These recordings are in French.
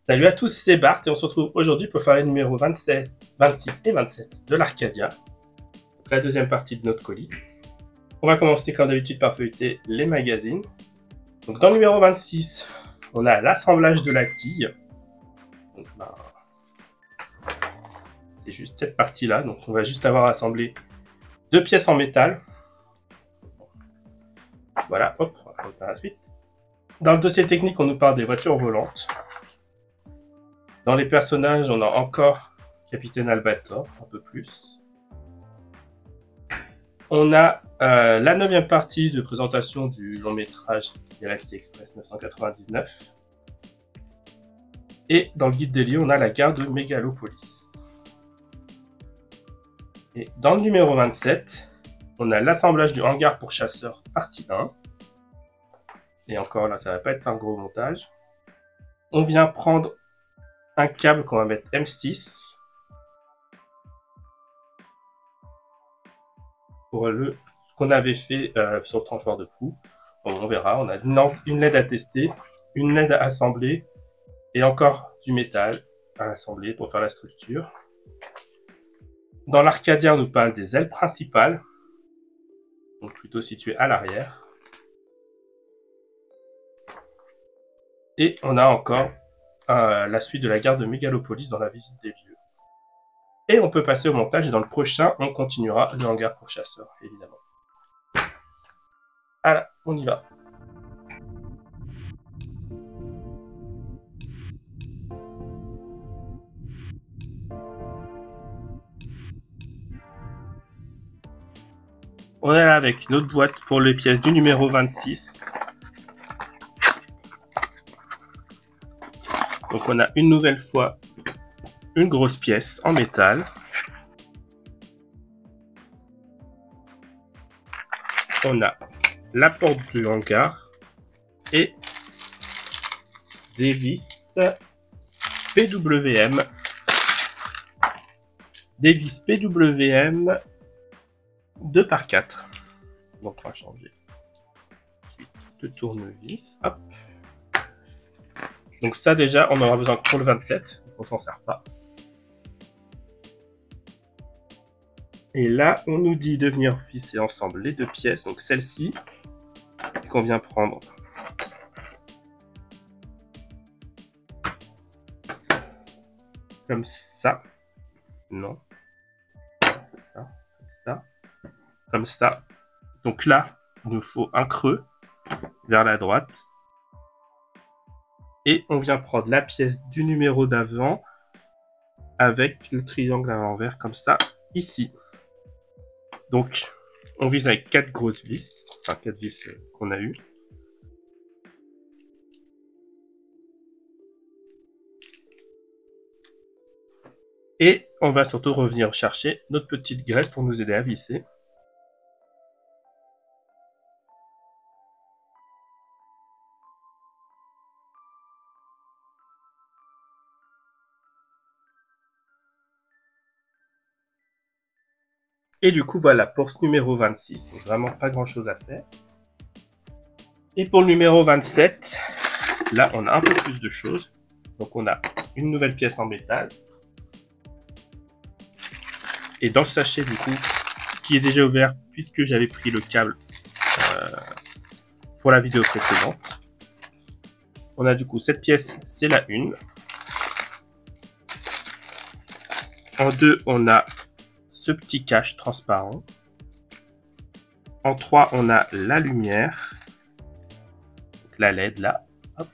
Salut à tous, c'est Bart et on se retrouve aujourd'hui pour faire les numéros 27, 26 et 27 de l'Arcadia, la deuxième partie de notre colis. On va commencer comme d'habitude par feuilleter les magazines. Donc dans le numéro 26, on a l'assemblage de la quille. Donc, c'est juste cette partie-là, donc on va juste avoir assemblé deux pièces en métal. Voilà, hop, on va faire ça la suite. Dans le dossier technique, on nous parle des voitures volantes. Dans les personnages, on a encore Capitaine Albator, un peu plus. On a la 9e partie de présentation du long métrage Galaxy Express 999. Et dans le guide des lieux, on a la gare de Mégalopolis. Et dans le numéro 27, on a l'assemblage du hangar pour chasseurs partie 1. Et encore là, ça va pas être un gros montage. On vient prendre un câble qu'on va mettre M6 pour ce qu'on avait fait sur le tranchoir de proue. Bon, on verra, on a une LED à tester, une LED à assembler et encore du métal à assembler pour faire la structure. Dans l'Arcadia, on nous parle des ailes principales, donc plutôt situées à l'arrière. Et on a encore la suite de la gare de Mégalopolis dans la visite des lieux. Et on peut passer au montage et dans le prochain, on continuera le hangar pour chasseurs, évidemment. Voilà, on y va. On est là avec une autre boîte pour les pièces du numéro 26. Donc on a une nouvelle fois une grosse pièce en métal. On a la porte du hangar et des vis PWM. Des vis PWM 2x4. Donc on va changer. Ensuite, de tournevis. Hop. Donc ça déjà, on aura besoin pour le 27. Donc on s'en sert pas. Et là, on nous dit de venir visser ensemble les deux pièces. Donc celle-ci, qu'on vient prendre. Comme ça. Non. C'est ça. Comme ça. Comme ça. Donc là, il nous faut un creux vers la droite. Et on vient prendre la pièce du numéro d'avant avec le triangle à l'envers comme ça, ici. Donc, on vise avec 4 grosses vis, enfin 4 vis qu'on a eues. Et on va surtout revenir chercher notre petite graisse pour nous aider à visser. Et du coup, voilà pour ce numéro 26. Donc vraiment pas grand chose à faire. Et pour le numéro 27, là, on a un peu plus de choses. Donc on a une nouvelle pièce en métal. Et dans le sachet, du coup, qui est déjà ouvert, puisque j'avais pris le câble pour la vidéo précédente. On a du coup cette pièce, c'est la 1. En 2, on a ce petit cache transparent. En 3, on a la lumière. Donc la LED là. Hop.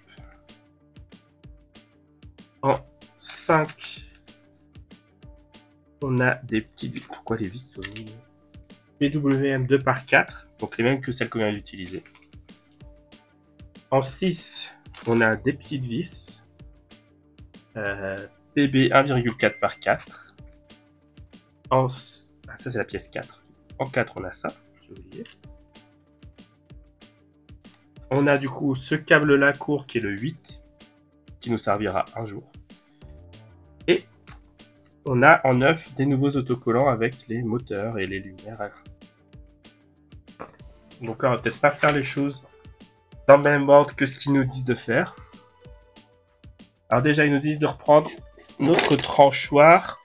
En 5, on a des petites vis. Pourquoi les vis sont PWM 2x4. Donc les mêmes que celles qu'on vient d'utiliser. En 6, on a des petites vis. PB 1,4x4. Ça c'est la pièce 4. En 4 on a ça, j'ai oublié. On a du coup ce câble là court qui est le 8, qui nous servira un jour. Et on a en 9 des nouveaux autocollants avec les moteurs et les lumières. Donc là on va peut-être pas faire les choses dans le même ordre que ce qu'ils nous disent de faire. Alors déjà, ils nous disent de reprendre notre tranchoir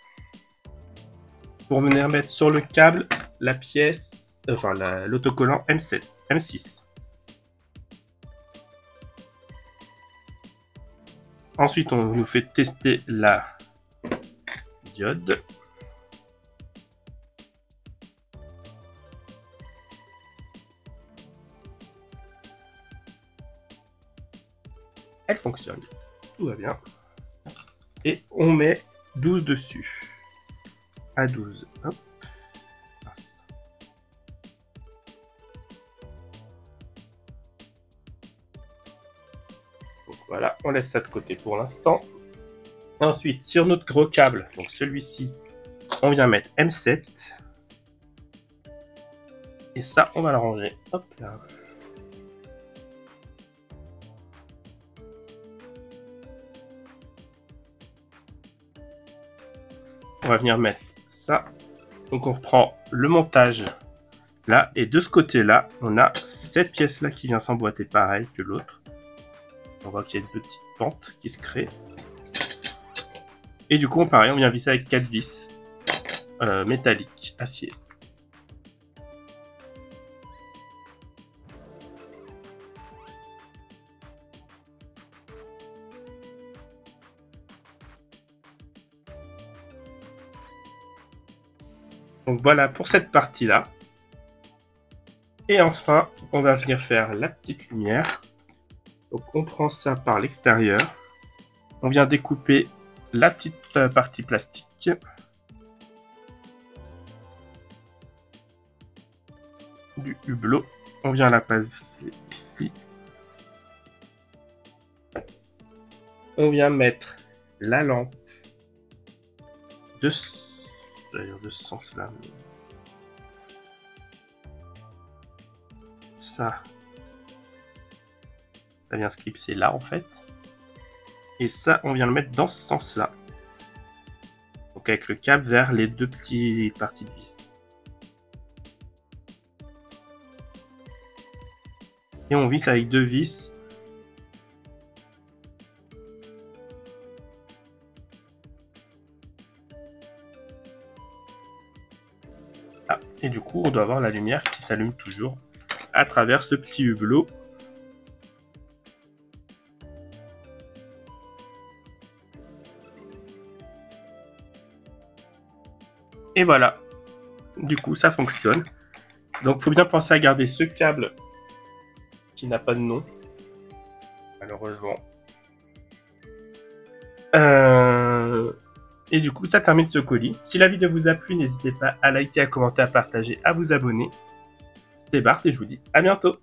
pour venir mettre sur le câble la pièce, enfin l'autocollant M7, M6. Ensuite, on nous fait tester la diode. Elle fonctionne. Tout va bien. Et on met 12 dessus. À 12. Hop. Donc voilà, on laisse ça de côté pour l'instant. Ensuite, sur notre gros câble, donc celui-ci, on vient mettre M7. Et ça, on va le ranger. Hop là. On va venir mettre ça. Donc on reprend le montage là. Et de ce côté-là, on a cette pièce-là qui vient s'emboîter pareil que l'autre. On voit qu'il y a une petite pente qui se crée. Et du coup, pareil, on vient visser avec 4 vis métalliques, acier. Donc voilà pour cette partie-là. Et enfin, on va venir faire la petite lumière. Donc on prend ça par l'extérieur. On vient découper la petite partie plastique. Du hublot. On vient la passer ici. On vient mettre la lampe de ce sens-là. Ça vient se clipser là en fait. Et ça, on vient le mettre dans ce sens-là. Donc avec le câble vers les deux petites parties de vis. Et on visse avec 2 vis. Ah, et du coup, on doit avoir la lumière qui s'allume toujours à travers ce petit hublot. Et voilà. Du coup, ça fonctionne. Donc, il faut bien penser à garder ce câble qui n'a pas de nom, malheureusement. Et du coup, ça termine ce colis. Si la vidéo vous a plu, n'hésitez pas à liker, à commenter, à partager, à vous abonner. C'était Bart et je vous dis à bientôt.